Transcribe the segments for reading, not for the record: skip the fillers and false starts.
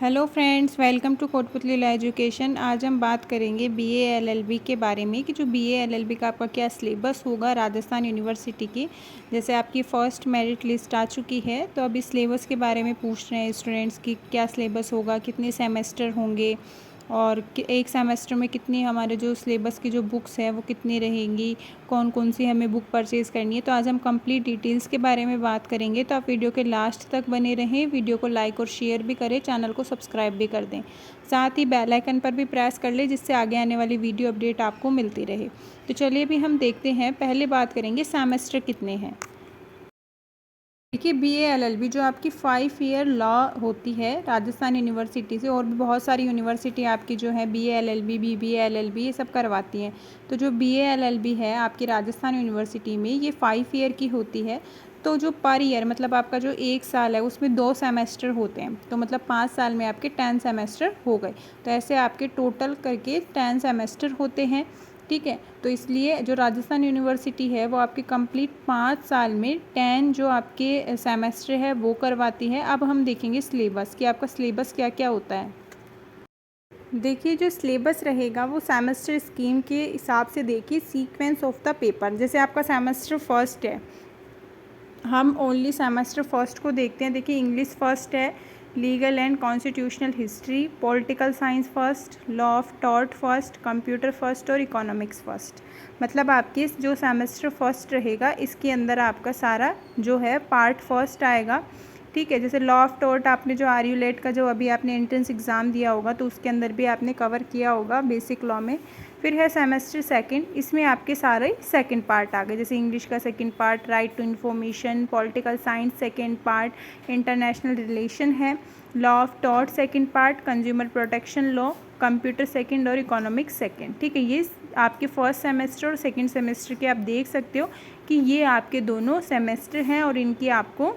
Hello friends, welcome to Kotputli law education. आज हम बात करेंगे बीए एलएलबी के बारे में कि जो बीए एलएलबी का आपका क्या सिलेबस होगा राजस्थान यूनिवर्सिटी की। जैसे आपकी फ़र्स्ट मेरिट लिस्ट आ चुकी है, तो अभी सिलेबस के बारे में पूछ रहे हैं स्टूडेंट्स की क्या सिलेबस होगा, कितने सेमेस्टर होंगे और एक सेमेस्टर में कितनी हमारे जो सिलेबस की जो बुक्स है वो कितनी रहेंगी, कौन कौन सी हमें बुक परचेज़ करनी है। तो आज हम कंप्लीट डिटेल्स के बारे में बात करेंगे, तो आप वीडियो के लास्ट तक बने रहें। वीडियो को लाइक और शेयर भी करें, चैनल को सब्सक्राइब भी कर दें, साथ ही बेल आइकन पर भी प्रेस कर लें जिससे आगे आने वाली वीडियो अपडेट आपको मिलती रहे। तो चलिए अभी हम देखते हैं। पहले बात करेंगे सेमेस्टर कितने हैं। देखिए, बीए एलएलबी जो आपकी 5 ईयर लॉ होती है राजस्थान यूनिवर्सिटी से, और भी बहुत सारी यूनिवर्सिटी आपकी जो है बीए एलएलबी, बीबीए एलएलबी ये सब करवाती हैं। तो जो बीए एलएलबी है आपकी राजस्थान यूनिवर्सिटी में, ये 5 ईयर की होती है। तो जो पर ईयर मतलब आपका जो 1 साल है उसमें 2 सेमेस्टर होते हैं, तो मतलब 5 साल में आपके 10 सेमेस्टर हो गए। तो ऐसे आपके टोटल करके 10 सेमेस्टर होते हैं, ठीक है। तो इसलिए जो राजस्थान यूनिवर्सिटी है वो आपकी कंप्लीट 5 साल में 10 जो आपके सेमेस्टर है वो करवाती है। अब हम देखेंगे सिलेबस कि आपका सिलेबस क्या क्या होता है। देखिए, जो सिलेबस रहेगा वो सेमेस्टर स्कीम के हिसाब से देखिए, सीक्वेंस ऑफ द पेपर। जैसे आपका सेमेस्टर फर्स्ट है, हम ओनली सेमेस्टर फर्स्ट को देखते हैं। देखिए, इंग्लिश फर्स्ट है, legal and constitutional history, political science first, law of tort first, computer first और इकोनॉमिक्स फर्स्ट। मतलब आपके जो सेमेस्टर फर्स्ट रहेगा इसके अंदर आपका सारा जो है पार्ट फर्स्ट आएगा, ठीक है। जैसे लॉ ऑफ टॉर्ट आपने जो आर यू लेट का जो अभी आपने एंट्रेंस एग्ज़ाम दिया होगा तो उसके अंदर भी आपने कवर किया होगा बेसिक लॉ में। फिर है सेमेस्टर सेकंड, इसमें आपके सारे सेकंड पार्ट आ गए। जैसे इंग्लिश का second part, right to information, political science second part, international relation है, law of tort second part, consumer protection law, computer second और इकोनॉमिक्स सेकंड, ठीक है। ये आपके फर्स्ट सेमेस्टर और सेकंड सेमेस्टर के आप देख सकते हो कि ये आपके दोनों सेमेस्टर हैं और इनकी आपको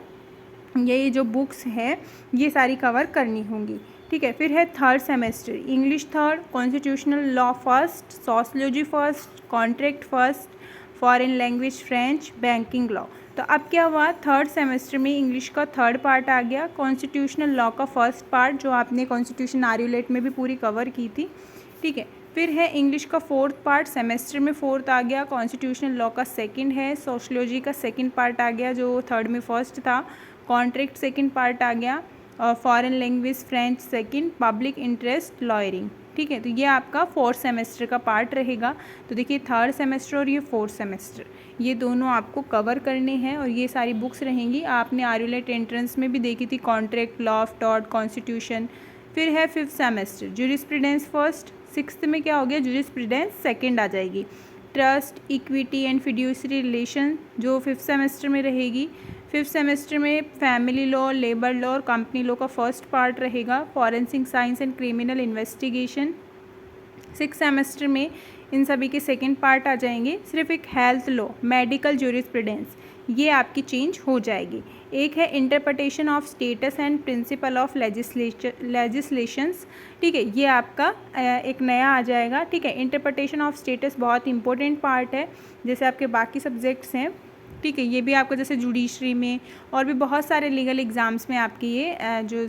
ये जो बुक्स है ये सारी कवर करनी होंगी, ठीक है। फिर है third semester, English third, constitutional law first, sociology first, contract first, foreign language French, banking law. तो अब क्या हुआ, थर्ड सेमेस्टर में इंग्लिश का थर्ड पार्ट आ गया, कॉन्स्टिट्यूशनल लॉ का फर्स्ट पार्ट जो आपने कॉन्स्टिट्यूशन आर्युलेट में भी पूरी कवर की थी, ठीक है। फिर है इंग्लिश का फोर्थ पार्ट, सेमेस्टर में फोर्थ आ गया, कॉन्स्टिट्यूशनल लॉ का सेकंड है, सोशियोलॉजी का सेकंड पार्ट आ गया जो थर्ड में फर्स्ट था, कॉन्ट्रैक्ट सेकंड पार्ट आ गया, और foreign language French second, public interest lawyering, ठीक है। तो ये आपका फोर्थ सेमेस्टर का पार्ट रहेगा। तो देखिए, थर्ड सेमेस्टर और ये फोर्थ सेमेस्टर ये दोनों आपको कवर करने हैं और ये सारी बुक्स रहेंगी। आपने आर्युलेट एंट्रेंस में भी देखी थी, contract, law of tort, constitution. फिर है fifth semester, jurisprudence first, sixth में क्या हो गया, जूरिस्प्रूडेंस सेकंड आ जाएगी, trust, equity and fiduciary relation जो फिफ्थ सेमेस्टर में रहेगी। फिफ्थ सेमेस्टर में फैमिली लॉ, लेबर लॉ और कंपनी लॉ का फर्स्ट पार्ट रहेगा, forensic science and criminal investigation. Six semester में इन सभी के सेकंड पार्ट आ जाएंगे। सिर्फ एक हेल्थ लॉ, मेडिकल ज्यूरिस्प्रूडेंस ये आपकी चेंज हो जाएगी। एक है interpretation of status and principle of legislations, ठीक है, ये आपका एक नया आ जाएगा, ठीक है। इंटरप्रिटेशन ऑफ स्टेटस बहुत इंपॉर्टेंट पार्ट है, जैसे आपके बाकी सब्जेक्ट्स हैं, ठीक है। ये भी आपको जैसे जुडिशरी में और भी बहुत सारे लीगल एग्ज़ाम्स में आपकी ये जो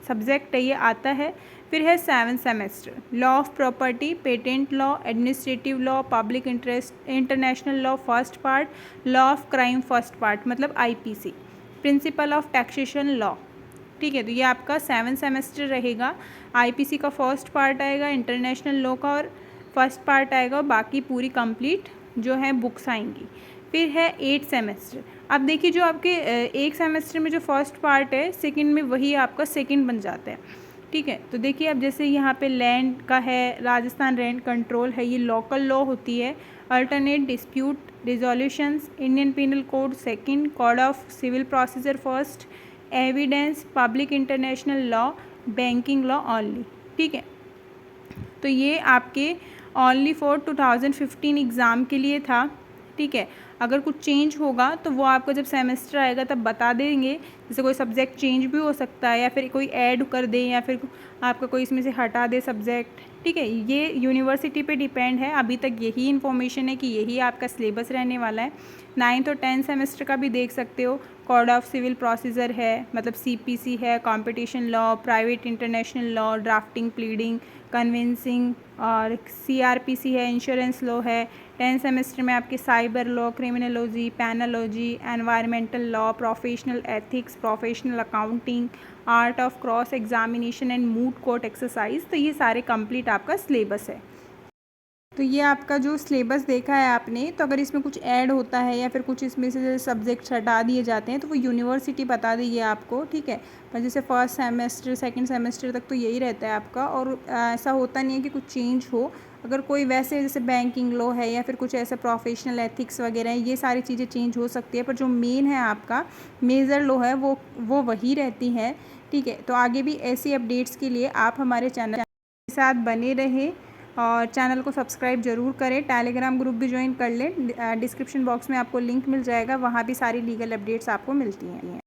सब्जेक्ट है ये आता है। फिर है seven semester, law of property, patent law, administrative law, public interest, international law first part, law of crime first part मतलब IPC, principle of taxation law, ठीक है। तो ये आपका 7 सेमेस्टर रहेगा। आईपीसी का फर्स्ट पार्ट आएगा, इंटरनेशनल लॉ का और फर्स्ट पार्ट आएगा और बाकी पूरी कंप्लीट जो है बुक्स आएंगी। फिर है 8 सेमेस्टर। अब देखिए, जो आपके एक सेमेस्टर में जो फर्स्ट पार्ट है सेकंड में वही आपका सेकंड बन जाता है, ठीक है। तो देखिए, अब जैसे यहाँ पे लैंड का है, राजस्थान रेंट कंट्रोल है, ये लोकल लॉ होती है। Alternate dispute resolutions, Indian penal code second, code of civil procedure first, evidence, public international law, banking law only, ठीक है। तो ये आपके ओनली फॉर 2015 एग्ज़ाम के लिए था, ठीक है। अगर कुछ चेंज होगा तो वो आपको जब सेमेस्टर आएगा तब बता देंगे। जैसे कोई सब्जेक्ट चेंज भी हो सकता है या फिर कोई ऐड कर दे या फिर आपका कोई इसमें से हटा दे सब्जेक्ट, ठीक है। ये यूनिवर्सिटी पे डिपेंड है, अभी तक यही इन्फॉर्मेशन है कि यही आपका सिलेबस रहने वाला है। 9th और 10th सेमेस्टर का भी देख सकते हो। कोड ऑफ सिविल प्रोसीजर है, मतलब सीपीसी है, competition law, private international law, drafting, pleading, conveyancing, और सीआरपीसी है, इंश्योरेंस लॉ है। 10th सेमेस्टर में आपके cyber law, criminology, penology, environmental law, professional ethics, professional accounting, art of cross examination and moot court exercise. तो ये सारे complete आपका syllabus है। तो ये आपका जो सिलेबस देखा है आपने, तो अगर इसमें कुछ ऐड होता है या फिर कुछ इसमें से सब्जेक्ट्स हटा दिए जाते हैं तो वो यूनिवर्सिटी बता देगी आपको, ठीक है। पर जैसे फर्स्ट सेमेस्टर सेकंड सेमेस्टर तक तो यही रहता है आपका, और ऐसा होता नहीं है कि कुछ चेंज हो। अगर कोई वैसे जैसे बैंकिंग लॉ है या फिर कुछ ऐसा प्रोफेशनल एथिक्स वगैरह है, ये सारी चीज़ें चेंज हो सकती है, पर जो मेन है आपका मेजर लॉ है वो वही रहती है, ठीक है। तो आगे भी ऐसी अपडेट्स के लिए आप हमारे चैनल के साथ बने रहें और चैनल को सब्सक्राइब ज़रूर करें। टेलीग्राम ग्रुप भी ज्वाइन कर लें, डिस्क्रिप्शन बॉक्स में आपको लिंक मिल जाएगा, वहाँ भी सारी लीगल अपडेट्स आपको मिलती हैं।